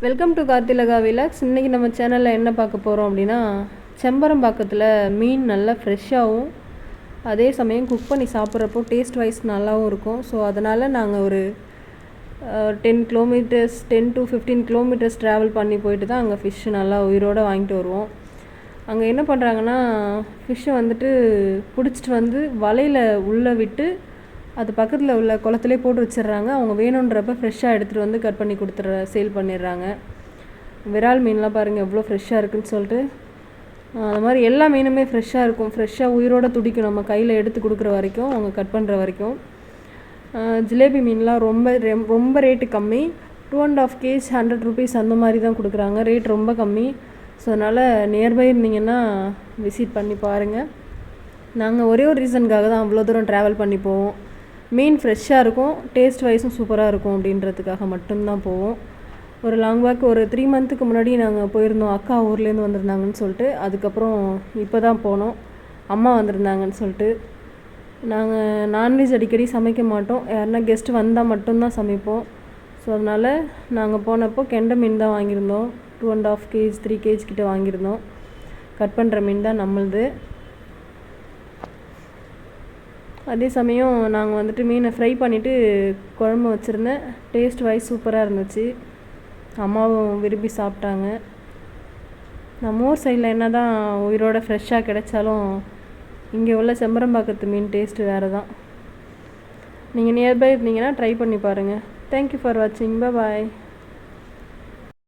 Welcome to கார்த்திலகா vlogs. இன்றைக்கி நம்ம சேனலில் என்ன பார்க்க போகிறோம் அப்படின்னா, செம்பரம்பாக்கத்தில் மீன் நல்லா ஃப்ரெஷ்ஷாகவும் அதே சமயம் குக் பண்ணி சாப்பிட்றப்போ டேஸ்ட் வைஸ் நல்லாவும் இருக்கும். ஸோ அதனால் நாங்கள் ஒரு 10 to 15 கிலோமீட்டர்ஸ் ட்ராவல் பண்ணி போயிட்டு தான் அங்கே ஃபிஷ்ஷு நல்லா உயிரோடு வாங்கிட்டு வருவோம். அங்கே என்ன பண்ணுறாங்கன்னா, ஃபிஷ்ஷை வந்துட்டு பிடிச்சிட்டு வந்து வலையில் உள்ளே விட்டு அது பக்கத்தில் உள்ள குளத்துலேயே போட்டு வச்சிடுறாங்க. அவங்க வேணுன்றப்ப ஃப்ரெஷ்ஷாக எடுத்துகிட்டு வந்து கட் பண்ணி சேல் பண்ணிடுறாங்க. விரால் மீன்லாம் பாருங்கள் எவ்வளோ ஃப்ரெஷ்ஷாக இருக்குதுன்னு சொல்லிட்டு. அது மாதிரி எல்லா மீனுமே ஃப்ரெஷ்ஷாக இருக்கும். ஃப்ரெஷ்ஷாக உயிரோடு துடிக்கும் நம்ம கையில் எடுத்து கொடுக்குற வரைக்கும், அவங்க கட் பண்ணுற வரைக்கும். ஜிலேபி மீன்லாம் ரொம்ப ரேட்டு கம்மி. 2.5 kg 100 rupees அந்த மாதிரி தான் கொடுக்குறாங்க. ரேட் ரொம்ப கம்மி. ஸோ அதனால் நியர்பை இருந்தீங்கன்னா விசிட் பண்ணி பாருங்கள். நாங்கள் ஒரே ஒரு ரீசனுக்காக தான் அவ்வளோ தூரம் ட்ராவல் பண்ணி போவோம். மீன் ஃப்ரெஷ்ஷாக இருக்கும், டேஸ்ட் வைஸும் சூப்பராக இருக்கும் அப்படின்றதுக்காக மட்டும்தான் போவோம். ஒரு லாங் வாக் ஒரு 3 months முன்னாடி நாங்கள் போயிருந்தோம். அக்கா ஊர்லேருந்து வந்திருந்தாங்கன்னு சொல்லிட்டு. அதுக்கப்புறம் இப்போ தான் போனோம், அம்மா வந்திருந்தாங்கன்னு சொல்லிட்டு. நாங்கள் நான்வெஜ் அடிக்கடி சமைக்க மாட்டோம், யாருன்னா கெஸ்ட்டு வந்தால் மட்டும்தான் சமைப்போம். ஸோ அதனால் நாங்கள் போனப்போ கெண்டை மீன் தான் வாங்கியிருந்தோம். 2.5 kg 3 kg கிட்ட வாங்கியிருந்தோம். கட் பண்ணுற மீன் தான் நம்மளுது. அதே சமயம் நாங்கள் வந்துட்டு மீனை ஃப்ரை பண்ணிவிட்டு குழம்பு வச்சுருந்தேன். டேஸ்ட் வைஸ் சூப்பராக இருந்துச்சு. அம்மாவும் விரும்பி சாப்பிட்டாங்க. நம்ம ஊர் சைடில் என்ன தான் உயிரோட ஃப்ரெஷ்ஷாக கிடைச்சாலும் இங்கே உள்ள செம்பரம்பாக்கத்து மீன் டேஸ்ட்டு வேறு தான். நீங்கள் நியர்பை இருந்தீங்கன்னா ட்ரை பண்ணி பாருங்கள். தேங்க்யூ ஃபார் வாட்சிங். பாய்.